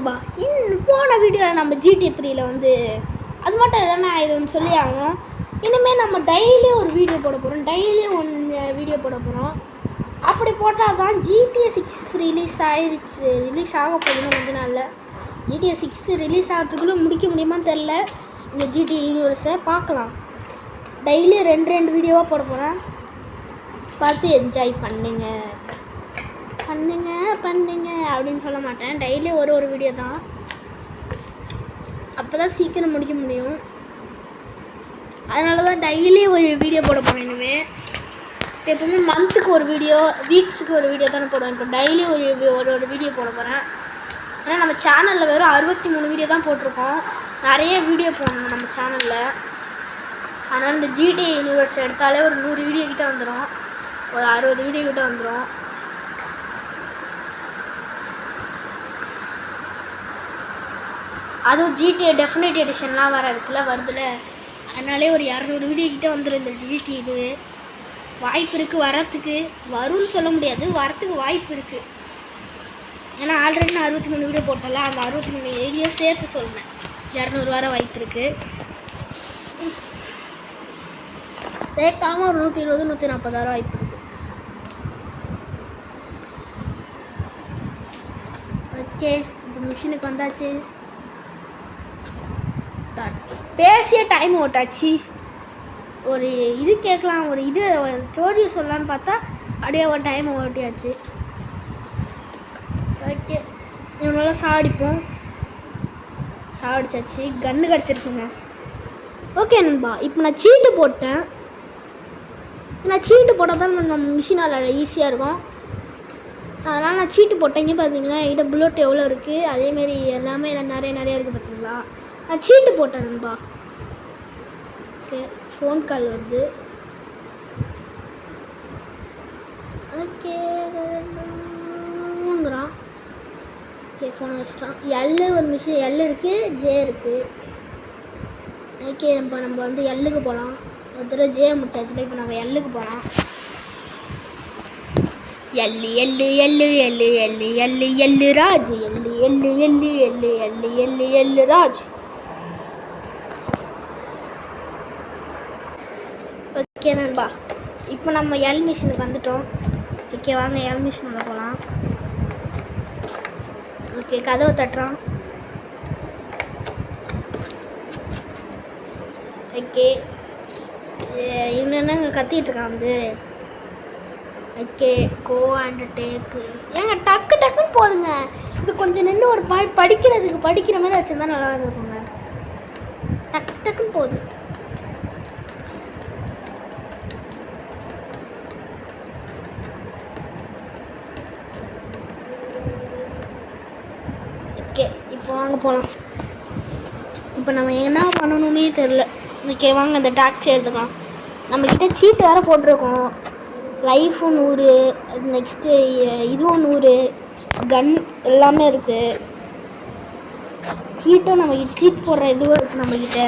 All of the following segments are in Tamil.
நண்பா, போன வீடியோவில் நம்ம GTA 3 வந்து அது மட்டும் இல்லைன்னா இது ஒன்று சொல்லி ஆகணும். இனிமேல் நம்ம டெய்லியும் ஒரு வீடியோ போட போகிறோம், டெய்லியும் வீடியோ போட போகிறோம். அப்படி போட்டால் தான் GTA 6 ரிலீஸ் ஆக போகுதுன்னு கொஞ்ச நாளில். GTA 6 ரிலீஸ் ஆகிறதுக்குள்ளே முடிக்க முடியுமான்னு தெரில. இந்த GTA யூனிவர்ஸை பார்க்கலாம். டெய்லியும் ரெண்டு வீடியோவாக போட போகிறேன். பார்த்து என்ஜாய் பண்ணுங்க அப்படின்னு சொல்ல மாட்டேன். டெய்லி ஒரு வீடியோ தான். அப்போ தான் சீக்கிரம் முடிக்க முடியும். அதனால தான் டெய்லி ஒரு வீடியோ போட போகிறேன். இனிமேல் எப்பவுமே மந்த்துக்கு ஒரு வீடியோ, வீக்ஸுக்கு ஒரு வீடியோ தானே போடுவேன். இப்போ டெய்லி ஒரு வீடியோ போட போகிறேன். ஏன்னா நம்ம சேனலில் வெறும் 63 வீடியோ தான் போட்டிருக்கோம். நிறைய வீடியோ போடணும் நம்ம சேனலில். அதனால் இந்த GTA யூனிவர்ஸ் எடுத்தாலே ஒரு 100 வீடியோ கிட்டே வந்துடும், ஒரு 60 வீடியோ கிட்டே வந்துடும். அதுவும் GTA டெஃபினட் எடிஷன்லாம் வர இடத்துல வருதுல, அதனாலே ஒரு 200 வீடியோ கிட்டே வந்துடும். இந்த GTA இது வாய்ப்பு இருக்குது வரத்துக்கு. வரும்னு சொல்ல முடியாது, வரத்துக்கு வாய்ப்பு இருக்குது. ஏன்னா ஆல்ரெடி நான் 63 வீடியோ போட்டல, அந்த 63 வீடியோ சேர்த்து சொல்லுவேன். 200 வர வாய்ப்பு இருக்குது. சேர்க்காமல் ஒரு 120 140 வர வாய்ப்பு இருக்குது. ஓகே, இப்போ மிஷினுக்கு வந்தாச்சு. பேசிய டைம் ஓட்டாச்சு. ஒரு இது கேட்கலாம், ஒரு இது ஸ்டோரியை சொல்லலான்னு பார்த்தா அப்படியே ஒரு டைம் ஓட்டியாச்சு. ஓகே, இவனால சாடிச்சாச்சு. கன்று கிடச்சிருக்குங்க. ஓகே நண்பா, இப்போ நான் சீட்டு போட்டேன். நான் சீட்டு போட்டால் தான் நம்ம மிஷினால் ஈஸியாக இருக்கும். அதனால் நான் சீட்டு போட்டேன். இங்கே பார்த்தீங்களா என்கிட்ட புல்லட் எவ்வளோ இருக்குது, அதேமாரி எல்லாமே நிறைய இருக்குது பார்த்தீங்களா. நான் சீட்டு போட்டேன் நண்பா. ஓகே, ஃபோன் கால் வருது. ஓகே வாங்குறான். ஓகே, ஃபோனை வச்சிட்டான். எல்லு ஒரு மிஷின் எல் இருக்குது, ஜே இருக்குது. ஓகே, நம்ம வந்து எல்லுக்கு போகலாம். ஒரு தடவை ஜே முடிச்சாச்சுல, இப்போ நம்ம எல்லுக்கு போகலாம். எல்லு எல்லு எல்லு எல்லு எல்லு எல்லு எல்லு ராஜ், எல்லு எல்லு எல்லு எல்லு எல்லு எல்லு எல்லு ராஜ். ஓகே நண்பா, இப்போ நம்ம எல் மிஷினுக்கு வந்துட்டோம். ஓகே வாங்க, எல் மிஷினில் போகலாம். ஓகே, கதவை தட்டுறான். ஓகே, என்னென்ன கத்திகிட்ருக்கான் வந்து. ஓகே, கோ அண்ட் டேக்கு. ஏங்க டக்குன்னு போதுங்க. இது கொஞ்சம் நின்று ஒரு படிக்கிற மாதிரி வச்சுருந்தா நல்லா இருக்குங்க. டக்குன்னு போகுது. ஓகே, இப்போ வாங்க போகலாம். இப்போ நம்ம என்ன பண்ணணுன்னே தெரில. ஓகே வாங்க, இந்த டாக்ஸி எடுத்துக்கலாம். நம்மக்கிட்ட சீட்டு வேறு போட்டிருக்கோம். லைஃபும் 100, நெக்ஸ்ட்டு இதுவும் 100, கன் எல்லாமே இருக்குது. சீட்டும் நம்ம சீட் போடுற இதுவும் இருக்குது நம்மக்கிட்ட.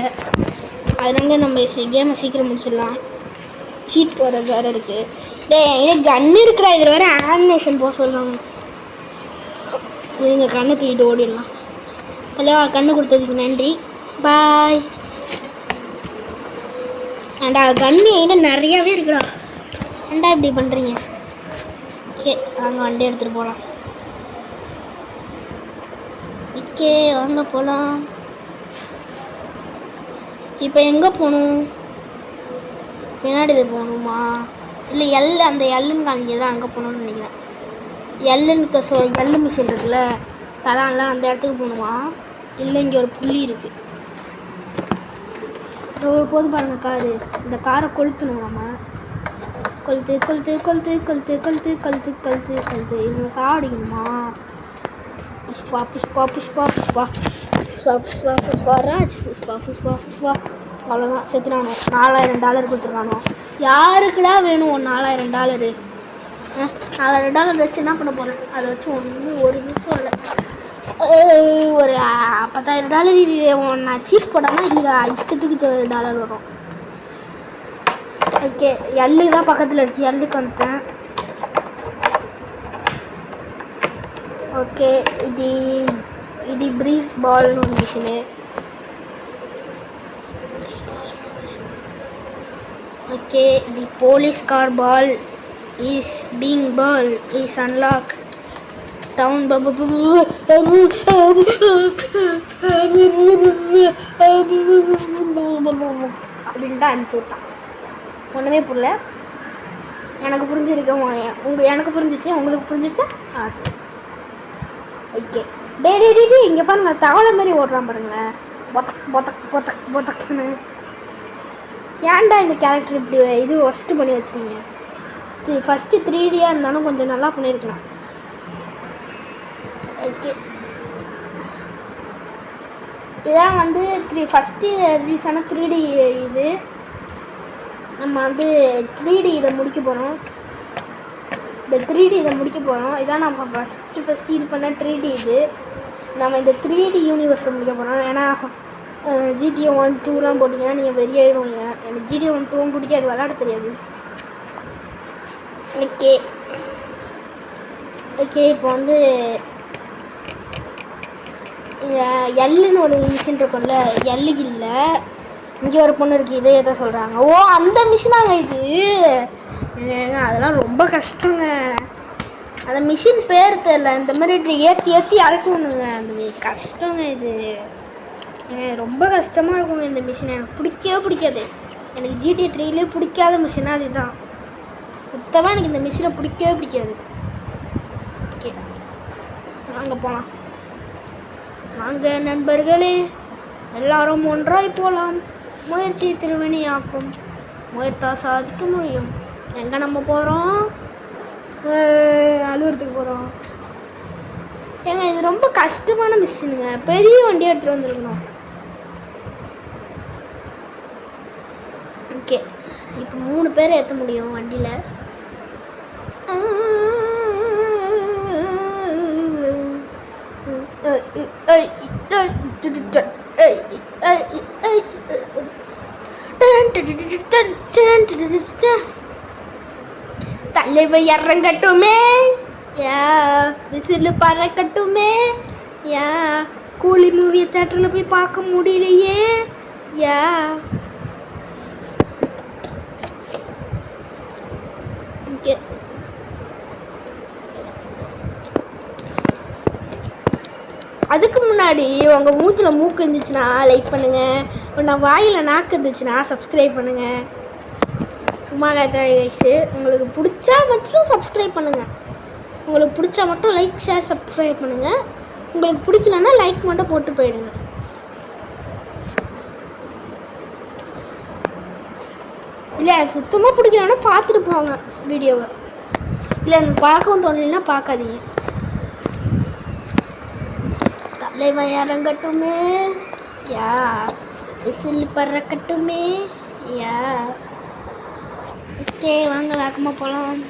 அதனால நம்ம கேமை சீக்கிரம் முடிச்சிடலாம். சீட் போடுறது வேறு இருக்குது. இதே கன்று இருக்குடா, இதில் வேறு ஆனிமேஷன் போக சொல்கிறாங்க. நீங்கள் கண்ணை தூக்கிட்டு ஓடிடலாம். தலைவா, கண்ணு கொடுத்ததுக்கு நன்றி, பாய். ஏண்டா கண்ணு என்கிட்ட நிறையாவே இருக்குடா, ஏண்டா இப்படி பண்ணுறீங்க. ஓகே வாங்க, வண்டி எடுத்துகிட்டு போகலாம். ஓகே வாங்க போகலாம். இப்போ எங்கே போகணும்? பின்னாடி இது போகணுமா? இல்லை அந்த எல்லுன்னு காமிக்கிறது அங்கே போகணுன்னு நினைக்கிறேன். எள்ளு மிஷின் இருக்குல்ல, தரான்ல, அந்த இடத்துக்கு போகணுமா? இல்லை இங்கே ஒரு புள்ளி இருக்குது. ஒரு போது பாருங்கள் காரு. இந்த காரை கொளுத்தணும். நம்ம கொளுத்து இவங்க சாடிக்கணுமா? புஷ்பா புஷ்பா புஷ்பா புஷ்பா புஷ்பா புஷ்பா புஷ்பா ராஜ் புஷ்பா புஷ்பா புஷ்பா. அவ்வளோதான், செத்துனானோ. $4000 கொடுத்துருக்கானோ. யாருக்குடா வேணும் $4000? $4000 வச்சு என்ன பண்ண போகிறேன்? அதை வச்சு ஒரு நிமிஷம் இல்லை, ஒரு $10,000 நான் சீட் போட்டேன்னா இது இஷ்டத்துக்கு $1 வரும். ஓகே, எல்லுக்கு தான் பக்கத்தில் இருக்குது. எல்லுக்கு வந்துட்டேன். ஓகே, இது இது ப்ரீஸ் பால்னு ஒரு machine. Okay, the police car ball is being ball is unlock down அப்படின்ட்டு அனுப்பிச்சி விட்டான். ஒன்றுமே புரியல. எனக்கு புரிஞ்சிருக்க எனக்கு புரிஞ்சிச்சு, உங்களுக்கு புரிஞ்சிச்சா? சரி. ஓகே, டே இங்கே பாருங்க, தவளை மாதிரி ஓடுறான் பாருங்களேன். பொத்தக் பொத்தக் பொத்தக் பொத்தக்குன்னு. ஏன்டா இந்த கேரக்டர் இப்படி இது ஒஸ்ட்டு பண்ணி வச்சிட்டீங்க? ஃபஸ்ட்டு 3Dயாக இருந்தாலும் கொஞ்சம் நல்லா பண்ணியிருக்கலாம். ஓகே, இதான் வந்து ஃபஸ்ட்டு ரீசனாக 3D இது. நம்ம வந்து 3D இதை முடிக்க போகிறோம். இந்த 3D இதை முடிக்க போகிறோம். இதான் நம்ம ஃபஸ்ட்டு இது பண்ண 3D இது. நம்ம இந்த 3D யூனிவர்ஸை முடிக்க போகிறோம். ஏன்னா GTA 1, 2லாம் போட்டிங்கன்னா நீங்கள் வெறியாயிடுவீங்க. எனக்கு GTA 1, 2 பிடிக்காது, விளையாட தெரியாது. ஓகே, இப்போ வந்து எல்லுன்னு ஒரு மிஷின் இருக்கும்ல, எல்லுக்கு இல்லை, இங்கே ஒரு பொண்ணு இருக்குது, இதே எதை சொல்கிறாங்க. ஓ, அந்த மிஷினாங்க இது. ஏங்க அதெல்லாம் ரொம்ப கஷ்டங்க. அந்த மிஷின் பேர் தெரியல, இந்த மாதிரி ஏற்றி அரைக்கணுங்க. அந்த கஷ்டங்க இது. ரொம்ப கஷ்டமாக இருக்குங்க இந்த மிஷின். எனக்கு பிடிக்கவே பிடிக்காது. எனக்கு GTA 3லே பிடிக்காத மிஷினாக அதுதான். சுத்தமாக எனக்கு இந்த மிஷினை பிடிக்கவே பிடிக்காது. ஓகே, வாங்க போகலாம். வாங்க நண்பர்களே, எல்லாரும் ஒன்றாய் போகலாம். முயற்சி திருவினையாக்கும், முயற்சா சாதிக்க முடியும். எங்கே நம்ம போகிறோம்? அலுவலகத்துக்கு போகிறோம். ஏங்க இது ரொம்ப கஷ்டமான மிஷினுங்க. பெரிய வண்டியை எடுத்துகிட்டு வந்துருக்கணும். ஓகே, இப்போ 3 பேரை ஏற்ற முடியும் வண்டியில். தலைவை இறங்கட்டுமே, விசில் பறக்கட்டுமே. கூலி மூவியை தேட்டரில் போய் பார்க்க முடியலையே. ஓகே, அதுக்கு முன்னாடி உங்கள் மூச்சில் மூக்கு இருந்துச்சுன்னா லைக் பண்ணுங்கள். நான் வாயில் நாக்கு இருந்துச்சுன்னா சப்ஸ்கிரைப் பண்ணுங்கள். சும்மா கைஸு, உங்களுக்கு பிடிச்சா மட்டும் சப்ஸ்கிரைப் பண்ணுங்கள். உங்களுக்கு பிடிச்சா மட்டும் லைக், ஷேர், சப்ஸ்கிரைப் பண்ணுங்கள். உங்களுக்கு பிடிக்கலன்னா லைக் மட்டும் போட்டு போயிடுங்க. இல்லை, எனக்கு சுத்தமாக பிடிக்கலன்னா பார்த்துட்டு போங்க வீடியோவை. இல்லை, எனக்கு பார்க்கவும் தோணலைன்னா பார்க்காதீங்க. தலைவன் இறங்கட்டுமே, விசில் பறக்கட்டுமே. ஓகே, வாங்க வேகமாக போகலாம்.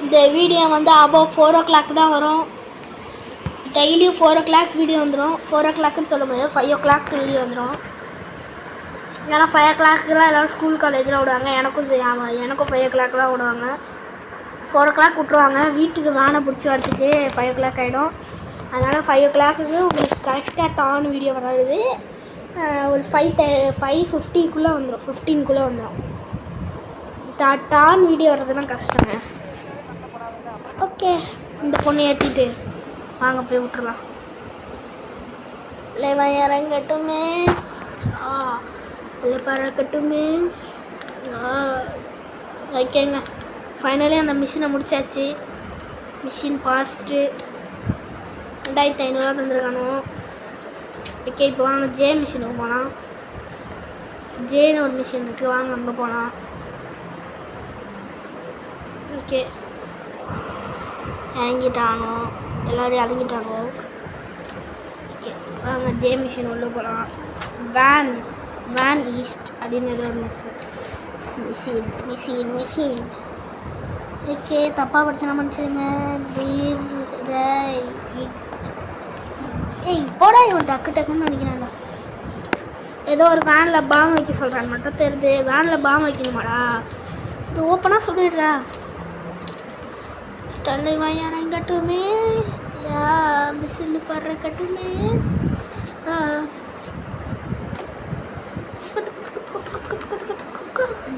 இந்த வீடியோ வந்து அபவ் 4 o'clock தான் வரும். டெய்லியும் 4 o'clock வீடியோ வந்துடும். 4 o'clockன்னு சொல்ல முடியாது, 5 o'clock வீடியோ வந்துடும். ஏன்னா 5 o'clockலாம் எல்லோரும் ஸ்கூல் காலேஜெலாம் விடுவாங்க. எனக்கும் 5 o'clock தான் விடுவாங்க. 4 o'clock விட்ருவாங்க. வீட்டுக்கு வேனை பிடிச்சி வரத்துக்கு 5 o'clock ஆகிடும். அதனால் 5 o'clock உங்களுக்கு கரெக்டாக டான் வீடியோ வராது. ஒரு 5:50 வந்துடும், 15 வந்துடும். டான் வீடியோ வர்றதுலாம் கஷ்டங்க. ஓகே, இந்த பொண்ணை ஏற்றிட்டு வாங்க போய் விட்டுறலாம். இல்லை இறங்கட்டுமே, இல்லை பறக்கட்டுமே. ஓகேங்க, ஃபைனலி அந்த மிஷினை முடிச்சாச்சு. Machine passed 2500 தந்துருக்கானோ. ஓகே, இப்போ வாங்க ஜே மிஷினுக்கு போகலாம். ஜேன்னு ஒரு மிஷின் இருக்குது, வாங்க அங்கே போகலாம். ஓகே, இறங்கிட்டானோ, எல்லோரும் இறங்கிட்டானோ. ஓகே, வாங்க ஜே மிஷின் உள்ளே போகலாம். வேன் ஈஸ்ட் அப்படின்னு ஏதோ ஒரு மிஷின். ஓகே, தப்பாக படிச்சனா மன்னிச்சிடுங்க. போடா, இவன் டக்குன்னு நினைக்கிறான்டா. ஏதோ ஒரு வேனில் பாம் வைக்க சொல்கிறான்னு மட்டும் தெரியுது. வேனில் பாம் வைக்கணுமாடா? இது ஓப்பனாக சொல்லிடுறா. தலைவா இறங்கட்டுமே, யா மிசில் பறக்கட்டுமே.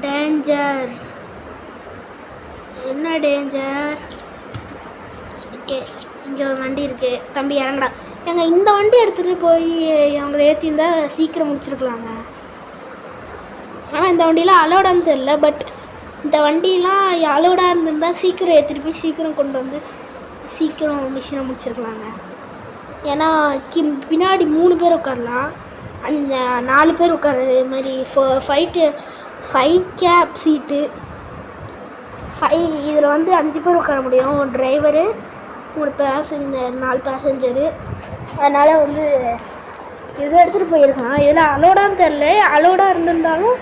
டேஞ்சர். என்ன டேஞ்சர்? ஓகே, இங்கே ஒரு வண்டி இருக்குது. தம்பி இறங்கடா. ஏங்க இந்த வண்டி எடுத்துகிட்டு போய் அவங்கள ஏற்றிருந்தா சீக்கிரம் முடிச்சிருக்கலாங்க. ஆனால் இந்த வண்டியெலாம் அலோடான்னு தெரில. பட் இந்த வண்டியெலாம் அலோடாக இருந்திருந்தால் சீக்கிரம் ஏற்றிட்டு போய் சீக்கிரம் கொண்டு வந்து சீக்கிரம் மிஷினை முடிச்சிருக்கலாங்க. ஏன்னா பின்னாடி 3 பேர் உட்காரலாம், அந்த 4 பேர் உட்கார்றது மாதிரி 5 கேப் சீட்டு. இதில் வந்து 5 பேர் உட்கார முடியும். Driver, 3 passenger, 4 பேசஞ்சரு. அதனால் வந்து இதை எடுத்துகிட்டு போயிருக்கலாம். இதில் அலோடான்னு தெரில. அலோடாக இருந்திருந்தாலும்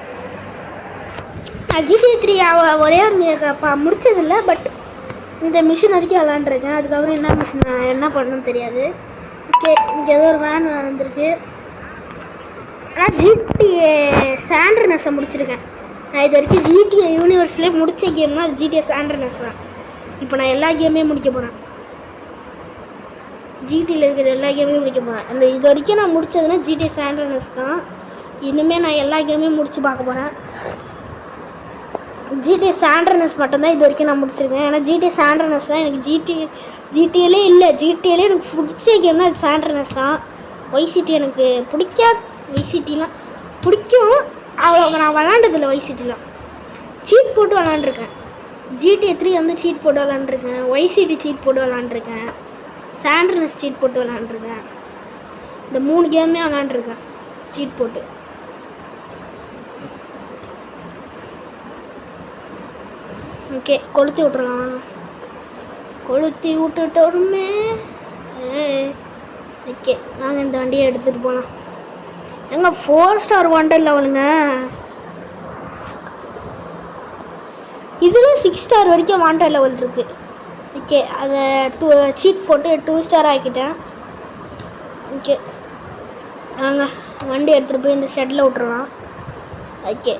GTA 3 ஒரே முடிச்சதில்லை. பட் இந்த மிஷின் வரைக்கும் விளாண்டுருக்கேன். அதுக்கப்புறம் என்ன மிஷின் என்ன பண்ணணும்னு தெரியாது. ஓகே, இங்கே ஏதோ ஒரு வேன் வந்திருக்கு. ஆனால் GTA சாண்ட்ரனஸை முடிச்சிருக்கேன். நான் இது வரைக்கும் GTA யூனிவர்ஸ்லேயே முடித்த கேம்னா அது GTA சாண்ட்ரனஸ் தான். இப்போ நான் எல்லா கேமே முடிக்க போகிறேன். ஜிடியில் இருக்கிற எல்லா கேமையும் முடிக்க போகிறேன். அந்த இது வரைக்கும் நான் முடித்ததுன்னா GTA சாண்ட்ரனஸ் தான். இனிமேல் நான் எல்லா கேமையும் முடித்து பார்க்க போகிறேன். GTA சாண்ட்ரனஸ் மட்டும்தான் இது வரைக்கும் நான் முடிச்சிருக்கேன். ஏன்னா GTA சாண்ட்ரனஸ் தான் எனக்கு ஜிடிஏலே இல்லை. ஜிடிஏலே எனக்கு பிடிச்ச கேம்னா அது சாண்ட்ரனஸ் தான். வைசிட்டி எனக்கு பிடிக்காது. வைசிட்டிலாம் பிடிக்கும், அவ்வளோ நான் விளாண்டதில்லை. வைசிட்டிலாம் சீட் போட்டு விளாண்டுருக்கேன். GTA 3 வந்து சீட் போட்டு விளாண்டுருக்கேன். வைசிட்டி சீட் போட்டு விளாண்டுருக்கேன். சாண்ட்ரனஸ் சீட் போட்டு விளாண்டுருக்கேன். இந்த 3 கேமே விளாண்டுருக்கேன் சீட் போட்டு. ஓகே, கொளுத்தி விட்றலாம். கொளுத்தி விட்டுட்டோருமே. ஓகே, நாங்கள் இந்த வண்டியை எடுத்துகிட்டு போகலாம். எங்க 4 ஸ்டார் வாண்டட் லெவலுங்க. இதில் 6 ஸ்டார் வரைக்கும் வாண்டட் லெவல் இருக்குது. ஓகே, அதை சீட் போட்டு 2 ஸ்டார் ஆக்கிட்டேன். ஓகே, நாங்கள் வண்டி எடுத்துகிட்டு போய் இந்த ஷெட்டில் விட்டுறலாம். ஓகே,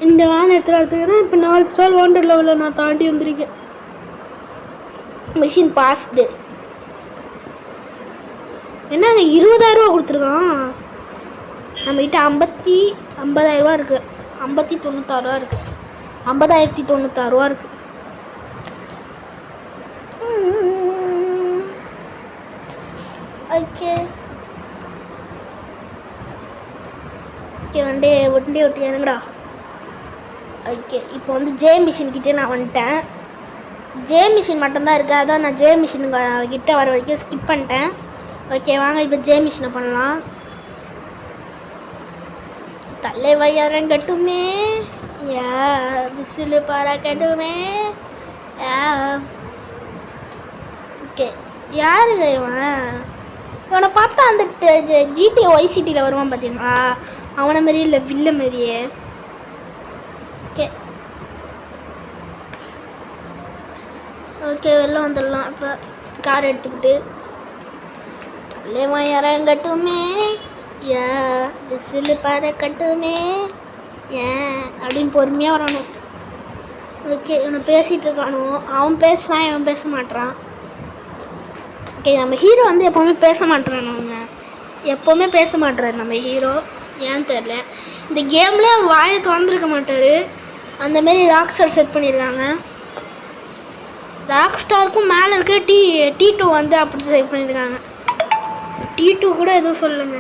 இந்த வேன் எடுத்துகிட்டு தான் இப்போ 4 ஸ்டார் வாண்டட் லெவலில் நான் தாண்டி வந்திருக்கேன். Machine passed. என்னங்க 20,000 கொடுத்துருக்கான். நம்மகிட்ட 50,000 இருக்குது. 50,96 இருக்குது. 50,096 இருக்குது. ஓகே ஓகே, வண்டி ஒட்டி இறங்குடா. ஓகே, இப்போ வந்து ஜே மிஷின் கிட்டே நான் வந்துட்டேன். ஜே மிஷின் மட்டும்தான் இருக்குது. அதான் நான் ஜே மிஷின் கிட்ட வர வரைக்கும் ஸ்கிப் பண்ணிட்டேன். ஓகே, வாங்க இப்போ ஜே மிஷினை பண்ணலாம். தலைவா இறங்கட்டுமே, யா விசிலு பறக்கட்டுமே, யா. ஓகே, யார் இவனை பார்த்தா அந்த GTA YCTயில் வருவான் பார்த்தீங்களா, அவனை மாரியே இல்லை, வில்ல மாரியே. ஓகே ஓகே, வெளில வந்துடலாம். இப்போ கார் எடுத்துக்கிட்டு தலைவா இறங்கட்டுமே, யா விசிலு பறக்கட்டுமே, ஏன் அப்படின்னு பொறுமையாக வரணும். ஓகே, இவனை பேசிகிட்டு இருக்கானோ, அவன் பேசுகிறான், இவன் பேச மாட்டான். ஓகே, நம்ம ஹீரோ வந்து எப்போவுமே பேச மாட்டேறானவங்க, எப்போவுமே பேச மாட்டுறாரு நம்ம ஹீரோ. ஏன்னு தெரில, இந்த கேம்லேயே வாயை திறந்துருக்க மாட்டார். அந்தமாரி ராக் ஸ்டார் செட் பண்ணியிருக்காங்க. ராக் ஸ்டாருக்கும் மேலே இருக்க T2 வந்து அப்படி செட் பண்ணியிருக்காங்க. T2 கூட எதுவும் சொல்லுங்க.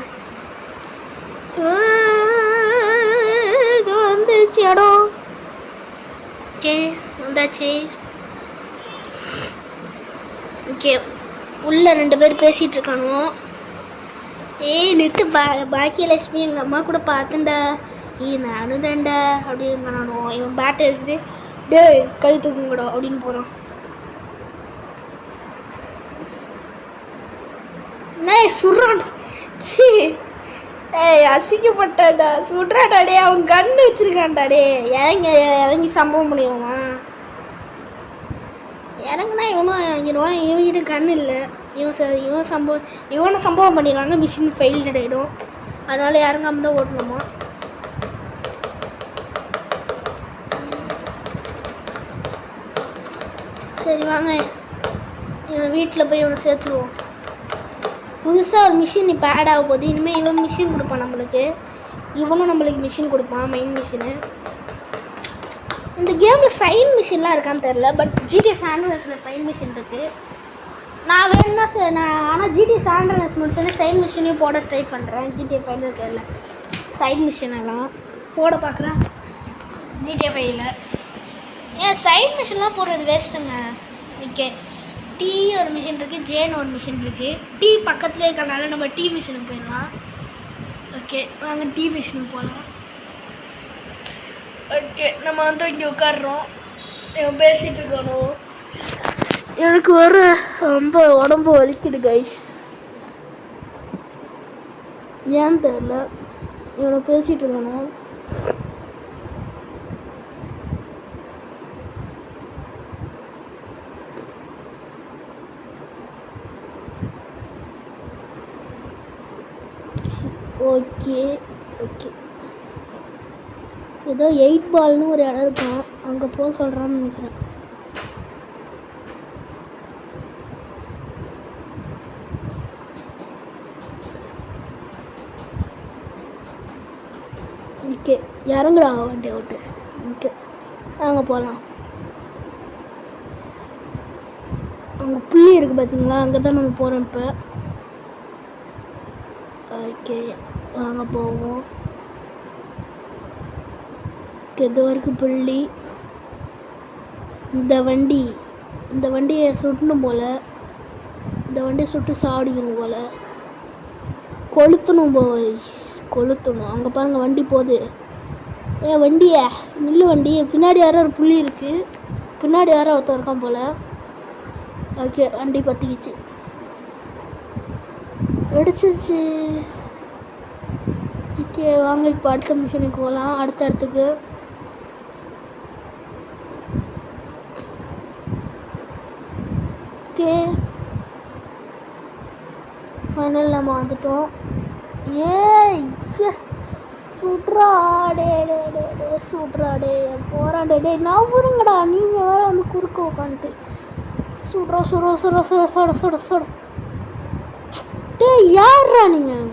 இது வந்துச்சு இடம். ஓகே, வந்தாச்சு. ஓகே, உள்ள 2 பேர் பேசிகிட்டு இருக்கானோ. ஏய் நிறுத்து, பாக்கியலட்சுமி எங்கள் அம்மா கூட பார்த்தேன்டா, நானும் தான்டா அப்படின்னு நானோ. இவன் பேட்டை எடுத்துகிட்டு டே கை தூக்குங்கடா அப்படின்னு போகிறான். சுடுறான்டா, சி ஏய் அசிங்கப்பட்டாடா, சுடுறாடா டே, அவன் கன்று வச்சிருக்கான்டா டே. இறங்கி சம்பவம் முடியுமா? இறங்குனா இவனும் இறங்கிடுவான். இவங்கிட்ட கன்று இல்லை. இவனை சம்பவம் பண்ணிடுவாங்க, மிஷின் ஃபெயில்டு ஆகிடும். அதனால் இறங்காமல் தான் ஓட்டணுமா. சரி வாங்க, இவன் வீட்டில் போய் இவனை சேர்த்துருவோம். புதுசாக ஒரு மிஷின் இப்போ ஆட் ஆக போகுது. இனிமேல் இவன் மிஷின் கொடுப்பான் நம்மளுக்கு, இவனும் நம்மளுக்கு மிஷின் கொடுப்பான், மெயின் மிஷினு. இந்த கேமில் சைன் மிஷின்லாம் இருக்கான்னு தெரில, பட் ஜிடிஏ சாண்ட்ரஸில் சைன் மிஷின் இருக்குது. நான் வேணும்னா ஆனால் ஜிடிஏ சாண்ட்ரஸ் முடிச்சோன்னே சைன் மிஷினையும் போட ட்ரை பண்ணுறேன். ஜிடிஏ 5 இருக்கிறதில்ல சைன் மிஷினெல்லாம் போட பார்க்குறேன் ஜிடிஏ 5ல். ஏன் சைன் மிஷின்லாம் போடுறது வேஸ்ட்டுங்க. ஓகே, டீ ஒரு மிஷின் இருக்குது, ஜேன்னு ஒரு மிஷின் இருக்குது. டீ பக்கத்துலேயே இருக்கிறனால நம்ம டீ மிஷினுக்கு போயிடலாம். ஓகே வாங்க, டீ மிஷினுக்கு போகலாம். ஓகே, நம்ம வந்து இங்கே உட்காடுறோம், பேசிகிட்டு இருக்கணும். எனக்கு வர ரொம்ப உடம்பு வலிக்குது கைஸ், ஏன்னு தெரில. இவனை பேசிகிட்டு இருக்கணும். ஓகே ஓகே, ஏதோ 8 பால்னு ஒரு இடம் இருக்கும், அங்கே போக சொல்கிறான்னு நினைக்கிறேன். ஓகே இறங்குடா வண்டி ஓட்டு. ஓகே அங்கே போகலாம். அங்கே புள்ளி இருக்குது பார்த்தீங்களா, அங்கே தான் நம்ம போகிறோம் இப்போ. ஓகே வாங்க போவோம். இது வரைக்கும் புள்ளி. இந்த வண்டியை சுட்டணும் போல், இந்த வண்டியை சுட்டு சாடிக்கணும் போல், கொளுத்தணும் கொளுத்தணும். அங்கே பாருங்கள் வண்டி போகுது. வண்டியை நில்லு, வண்டி பின்னாடி வேறு ஒரு புள்ளி இருக்குது, பின்னாடி வேறு ஒருத்தர் இருக்கான் போல். ஓகே வண்டி பற்றிக்கிச்சு, வெடிச்சிருச்சு. ஓகே வாங்க இப்போ அடுத்த மிஷினுக்கு போகலாம், அடுத்த இடத்துக்கு. ஓகே ஃபைனல் நம்ம வந்துட்டோம். சுட்ரா டே டே டே டே சுட்ரா டே போகிறான் டே நான் வருங்கடா, நீங்கள் வேறு வந்து குறுக்க உட்காந்துட்டு சுட்ரா சுட சுட சுட சுட சுட சுட. டே யாரா நீங்கள்?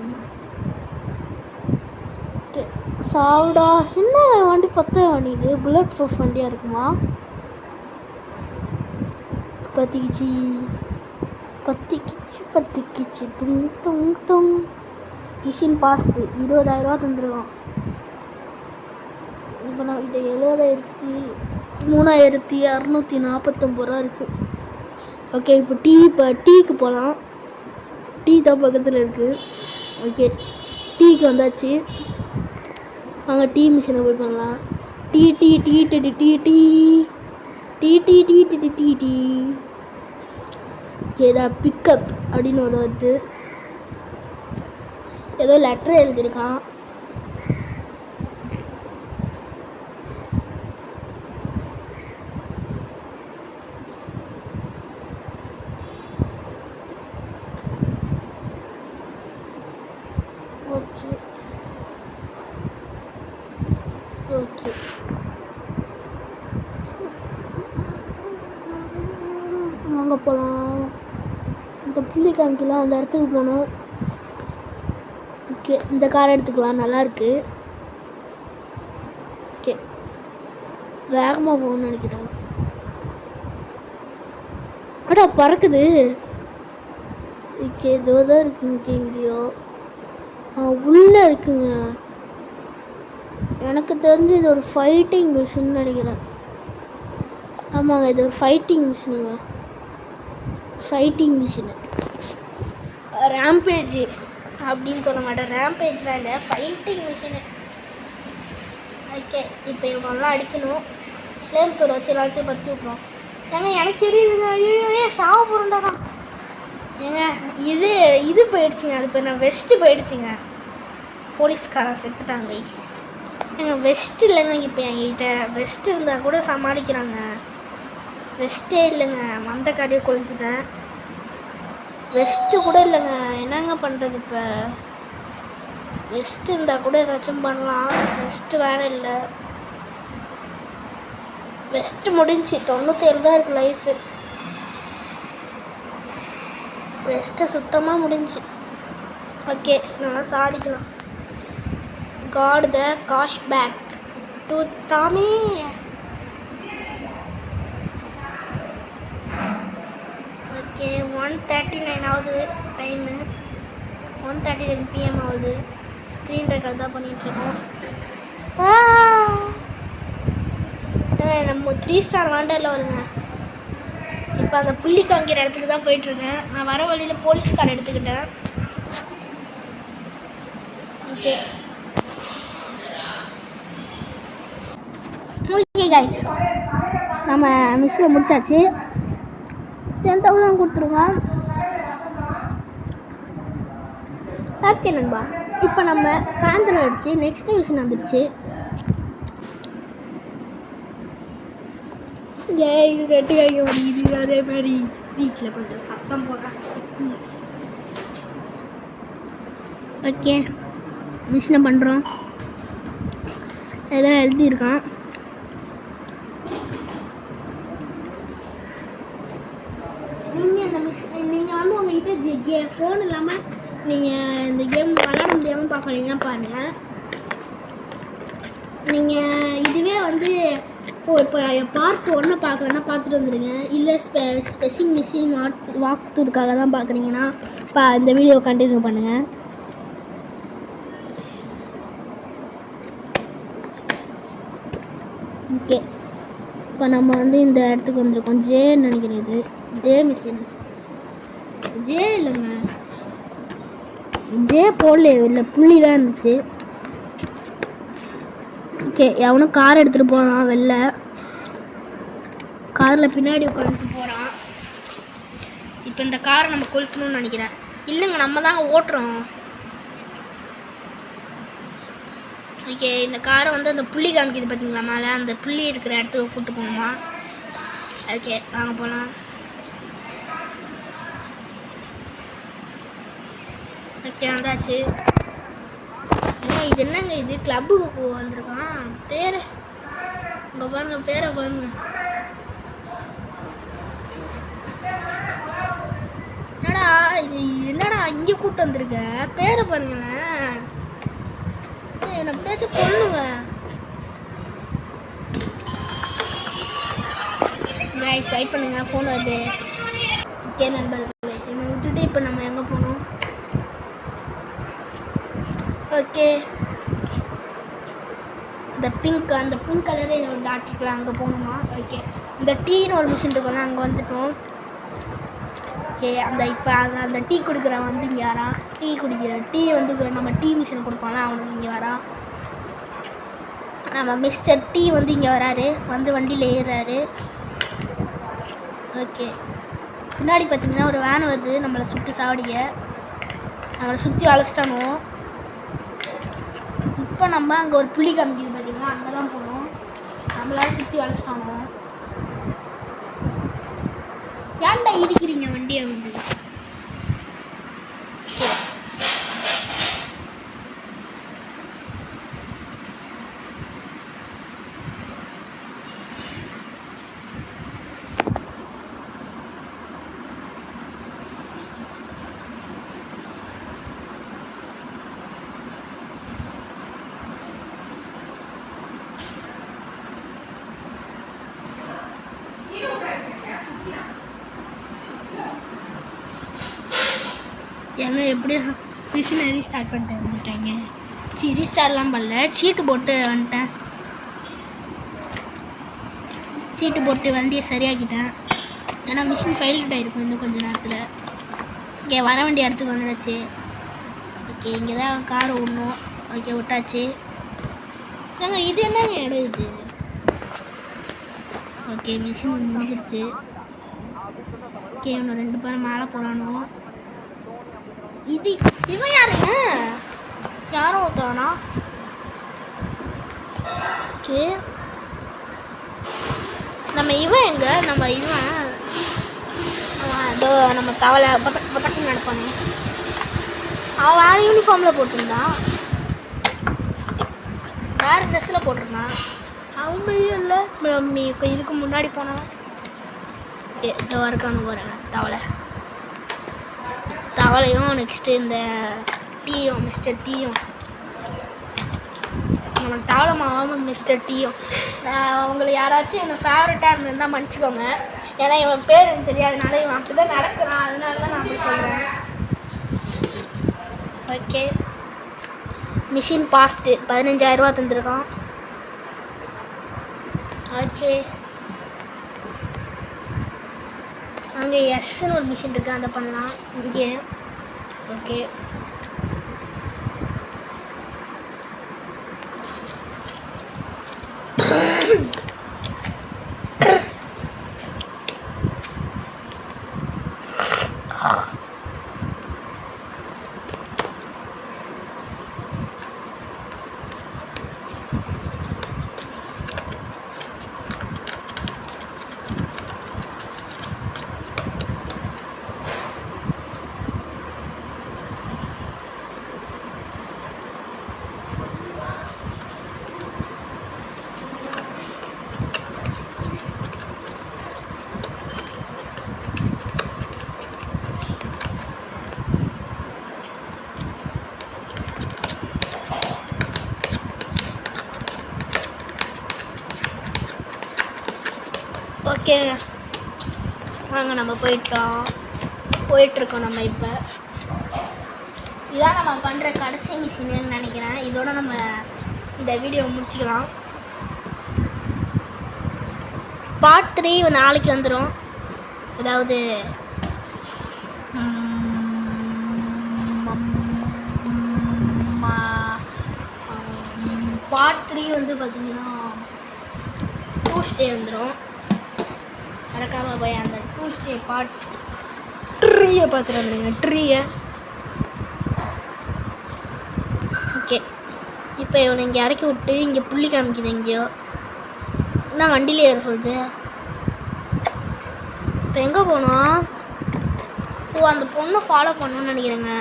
சாவுடா. என்ன வண்டி பற்ற வண்டி, இது புல்லட் ப்ரூஃப் வண்டியாக இருக்குமா? பற்றிக்கிச்சு பற்றிக்கிச்சு பற்றிக்கிச்சு துங் துங் துங். மிஷின் பாஸ்து 20,000 தந்துடுவான். இப்போ நான் கிட்ட 73,649 ரூபா இருக்குது. ஓகே இப்போ டீக்கு போகலாம். டீ தான் பக்கத்தில் இருக்குது. ஓகே டீக்கு வந்தாச்சு, அங்கே டீ மிஷினை போய் பண்ணலாம். Tea tea tea tea tea tea tea tea tea tea tea tea tea. ஏதா பிக்கப் அப்படின்னு ஒரு வருது, ஏதோ லெட்டர் எழுதியிருக்கான். ஓகே ஓகே வாங்க போகலாம். இந்த புள்ளி காமிக்கலாம், அந்த இடத்துக்கு போகணும். ஓகே இந்த கார் எடுத்துக்கலாம், நல்லாயிருக்கு. ஓகே வேகமாக போகணும்னு நினைக்கிறேன். அடா பறக்குது. ஓகே இதோ தான் இருக்குங்க, எங்கேயோ உள்ளே இருக்குங்க. எனக்கு தெரிஞ்சு இது ஒரு ஃபைட்டிங் மிஷின் நினைக்கிறேன். ஆமாங்க இது ஒரு ஃபைட்டிங் மிஷினுங்க, ஃபைட்டிங் மிஷினு. ரேம்பேஜ் அப்படின்னு சொல்ல மாட்டேன், ரேம்பேஜ்லாம் இல்லை, ஃபைட்டிங் மிஷினு. ஓகே இப்போ இவங்கெல்லாம் அடிக்கணும். ஃப்ளேம் தூர வச்சு எல்லாத்தையும் பற்றி விட்ருவோம். ஏங்க எனக்கு தெரியுதுங்க. ஐயோ சாவ போகிறேன்டா. ஏங்க இது போயிடுச்சுங்க, அது இப்போ நான் வெஸ்ட்டு போயிடுச்சுங்க. போலீஸ்காரன் செத்துட்டாங்க கைஸ். ஏங்க வெஸ்ட் இல்லைங்க இப்போ என்கிட்ட. வெஸ்ட் இருந்தால் கூட சமாளிக்கிறாங்க, வெஸ்ட்டே இல்லைங்க. மந்த காரியை கொளுத்துட்டேன். வெஸ்ட்டு கூட இல்லைங்க, என்னங்க பண்ணுறது இப்போ? வெஸ்ட் இருந்தால் கூட ஏதாச்சும் பண்ணலாம், வெஸ்ட்டு வேறு இல்லை. வெஸ்ட்டு முடிஞ்சு 97 தான் இருக்குது லைஃபு. வெஸ்ட்டு சுத்தமாக முடிஞ்சு. ஓகே, நல்லா சாடிக்கலாம். Got the cash back to Tommy. Okay, 1:39 ஆகுது டைமு. 1:39 PM ஆகுது. ஸ்க்ரீன் ரெக்கார்ட் தான் பண்ணிகிட்ருக்கோம். நம்ம 3 ஸ்டார் வாண்டரில் வருங்க. இப்போ அந்த புள்ளி காமிக்கிற இடத்துக்கு தான் போயிட்டுருக்கேன். நான் வர வழியில் போலீஸ் கார் எடுத்துக்கிட்டேன். ஓகே ஓகே கைஸ், நம்ம மிஷினை முடிச்சாச்சு. 10,000 கொடுத்துருங்க. ஓகே நண்பா, இப்போ நம்ம சாயந்தரம் ஆகிடுச்சு. நெக்ஸ்ட்டு மிஷின் வந்துடுச்சு. இது ரெட்டு கைக்க முடியுது. அதே மாதிரி வீட்டில் கொஞ்சம் சத்தம் போடுறேன். ஓகே, மிஷினை பண்ணுறோம். எல்லாம் எழுதியிருக்கான். நீங்கள் வந்து உங்கள்கிட்ட ஃபோன் இல்லாமல் நீங்கள் இந்த கேம் விளாட முடியாமல் பார்க்குறீங்கன்னா பாருங்கள். நீங்கள் இதுவே வந்து இப்போ பார்ட் 1 பார்க்கலன்னா பார்த்துட்டு வந்துடுங்க. இல்லை ஸ்பெஷிங் மிஷின் வாக் தூருக்காக தான் பார்க்குறீங்கன்னா இந்த வீடியோ கண்டினியூ பண்ணுங்கள். ஓகே, இப்போ நம்ம வந்து இந்த இடத்துக்கு வந்துருக்கோம். ஜேன்னு நினைக்கிறேன். இது ஜே மிஷின். ஜே இல்லைங்க, ஜே போடல, இல்லை புள்ளி தான் இருந்துச்சு. ஓகே, எவனும் கார் எடுத்துகிட்டு போகிறான். வெளில காரில் பின்னாடி உட்காந்துட்டு போகிறான். இப்போ இந்த காரை நம்ம கொளுத்தணும்னு நினைக்கிறேன். இல்லைங்க, நம்ம தாங்க ஓட்டுறோம். ஓகே, இந்த காரை வந்து அந்த புள்ளி காமிக்குது பார்த்தீங்களா மேலே, அந்த புள்ளி இருக்கிற இடத்துக்கு கூப்பிட்டு போகணுமா? ஓகே, வாங்க போகலாம். ஓகே, வந்தாச்சு. இது என்னங்க, இது கிளப்புக்கு வந்திருக்கான். பேர் இங்கே பாருங்க, பேரை பாருங்க. என்னடா இது, என்னடா இங்கே கூப்பிட்டு வந்திருக்க? பேரை பாருங்களேன். என்னை பேச்சு கொள்ளுவேன். கைஸ் வெயிட் பண்ணுங்க, ஃபோன் வருது. ஓகே நண்பர்களே, என்னை விட்டுட்டு இப்போ நம்ம எங்கே போகணும்? ஓகே, அந்த பிங்க் கலரே வந்து ஆட்டிக்கலாம். அங்கே போகணுமா? ஓகே, இந்த டீன்னு ஒரு மிஷின் இருக்கோம்னா அங்கே வந்துட்டோம். ஓகே, இப்போ அந்த டீ குடிக்கிறவன் வந்து இங்கே வரான். டீ வந்து நம்ம டீ மிஷின் கொடுப்போம்ல, அவனுக்கு இங்கே வரான். நம்ம மிஸ்டர் டீ வந்து இங்கே வராரு, வந்து வண்டியில் ஏறுறாரு. ஓகே, முன்னாடி பார்த்தீங்கன்னா ஒரு வேன் வருது நம்மளை சுற்றி சாவடிக்க. நம்மளை சுற்றி அழைச்சிட்டானோ. இப்போ நம்ம அங்கே ஒரு புள்ளி காமிக்குது பார்த்தீங்கன்னா, அங்கே தான் போகணும். நம்மளால சுற்றி அழைச்சிட்டானோ. ஏன்டா இடிக்கிறீங்க வண்டியை வந்து? ஏங்க எப்படியும் மிஷினை ரீஸ்டார்ட் பண்ணிட்டு வந்துட்டாங்க. ரீஸ்டார்ட்லாம் பண்ணல, சீட்டு போட்டு வந்துட்டேன். சீட்டு போட்டு வண்டியை சரியாக்கிட்டேன். ஏன்னா மிஷின் ஃபெயில்ட் ஆகிருக்கும் இன்னும் கொஞ்சம் நேரத்தில். இங்கே வர வேண்டிய இடத்துக்கு வந்துடுச்சு. ஓகே, இங்கே தான் கார் விடணும். ஓகே, விட்டாச்சு. ஏங்க இது என்ன இடம் இது? ஓகே, மிஷின் முடிஞ்சிருச்சு. ஓகே, இன்னும் 2 பேரும் மேலே போகலானோ. இது இவன் யாருங்க? யாரும் ஒருத்தவனா? ஓகே, நம்ம இவன் எங்க? நம்ம இவன் இதோ நம்ம தவளை பதக்கு பதக்குன்னு நடப்பானே, அவன் வேறு யூனிஃபார்மில் போட்டிருந்தான், வேறு ட்ரெஸ்ஸில் போட்டிருந்தான். அவன் மாதிரியும் இல்லை, இதுக்கு முன்னாடி போனவன் இதோ இருக்கானு போகிறேன். தவளையும் நெக்ஸ்ட்டு இந்த டீயும், மிஸ்டர் டீயும், நம்ம தவளை மாவும் மிஸ்டர் டீயும். அவங்களை யாராச்சும் என்னோட ஃபேவரட்டாக இருந்திருந்தால் மன்னிச்சிக்கோங்க. ஏன்னா இவன் பேர் எனக்கு தெரியாதனால இவன் அப்படி தான் நடக்கிறான், அதனால தான் நான் அப்படி சொல்கிறேன். ஓகே, மிஷின் பாஸ்ட்டு 15,000 ரூபா தந்துருக்கான். ஓகே, அங்கே எஸ்ன்னு ஒரு மிஷின் இருக்குது, அதை பண்ணலாம் இங்கே. ஓகே, ஓகேங்க, வாங்க நம்ம போயிட்டுருக்கோம். நம்ம இப்போ இதான் நம்ம பண்ணுற கடைசி மிஷின்னு நினைக்கிறேன். இதோட நம்ம இந்த வீடியோ முடிச்சுக்கலாம். பார்ட் 3 நாளைக்கு வந்துடும். அதாவது பார்ட் 3 வந்து பார்த்திங்கன்னா டியூஸ்டே வந்துடும். மறக்காமல் போய் அந்த டியூஸ்டே பார்ட் 3 பார்த்துட்டு வந்துடுங்க. 3 ஓகே, இப்போ இவனை இங்கே இறக்கி விட்டு இங்கே புள்ளி காமிக்குது எங்கேயோ. என்ன வண்டியில் ஏற சொல்லுது? இப்போ எங்கே போனோம்? ஓ, அந்த பொண்ணை ஃபாலோ பண்ணணும்னு நினைக்கிறேங்க.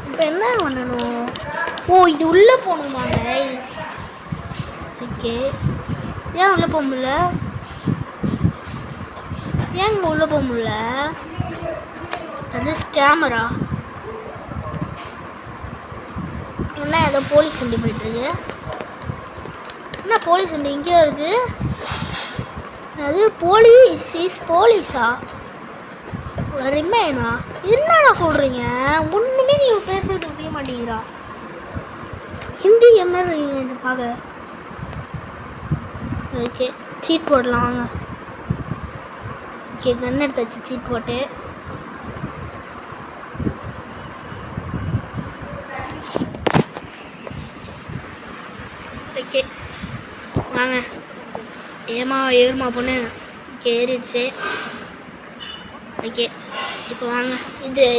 இப்போ என்ன பண்ணணும்? ஓ, இது உள்ளே போகணுமாங்க? ஓகே, ஏன் உள்ளே போக முடியல? ஏங்க உள்ளே போக முடியல? அது கேமரா என்ன? ஏதோ போலீஸ் வண்டி போயிட்டுருக்கு. என்ன போலீஸ் வண்டி இங்கேயோ இருக்குது? அது போலீஸா? ரிமைனா? என்னடா சொல்கிறீங்க? ஒன்றுமே நீங்கள் பேசுறது புரிய மாட்டேங்கிறா. ஹிந்தி என்ன இருக்கீங்க பார்க்க? ஓகே, சீட் போடலாம் வாங்க. ஓகே, கன் எடுத்து வச்சு சீட் போட்டு ஓகே வாங்க. ஏறுமா பொண்ணு. ஏறிடுச்சு. ஓகே, இப்போ வாங்க.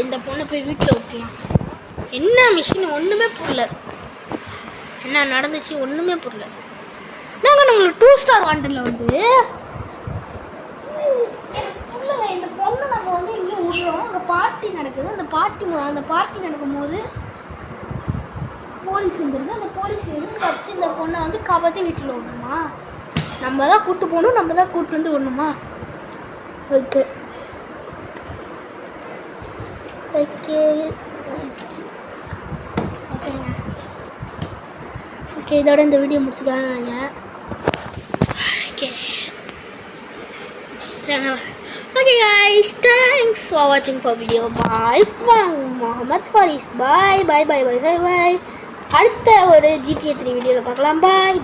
இந்த பொண்ணை போய் வீட்டில் ஊற்றலாம். என்ன மிஷின் ஒன்றுமே புரியல, என்ன நடந்துச்சு ஒன்றுமே புரியல. நாங்கள் நம்மளுக்கு 2 ஸ்டார் வாண்டரில் வந்து இல்லைங்க, இந்த பொண்ணு நம்ம வந்து இங்கே விடுறோம். அங்கே பார்ட்டி நடக்குது. அந்த பார்ட்டி நடக்கும்போது போலீஸ் வந்துருந்து அந்த போலீஸ் வச்சு இந்த பொண்ணை வந்து கபத்தி வீட்டில் விடணுமா? நம்ம தான் கூப்பிட்டு போகணும், நம்ம தான் கூப்பிட்டு வந்து விடணுமா? ஓகே ஓகே ஓகேங்க. ஓகே, இதோட இந்த வீடியோ முடிச்சுக்கலாம்னு நினைக்கிறேன். Okay okay guys, thanks for watching for video. Bye from Mohammed Faris. Bye. அடுத்த ஒரு GTA 3 வீடியோவில் பார்க்கலாம். Bye.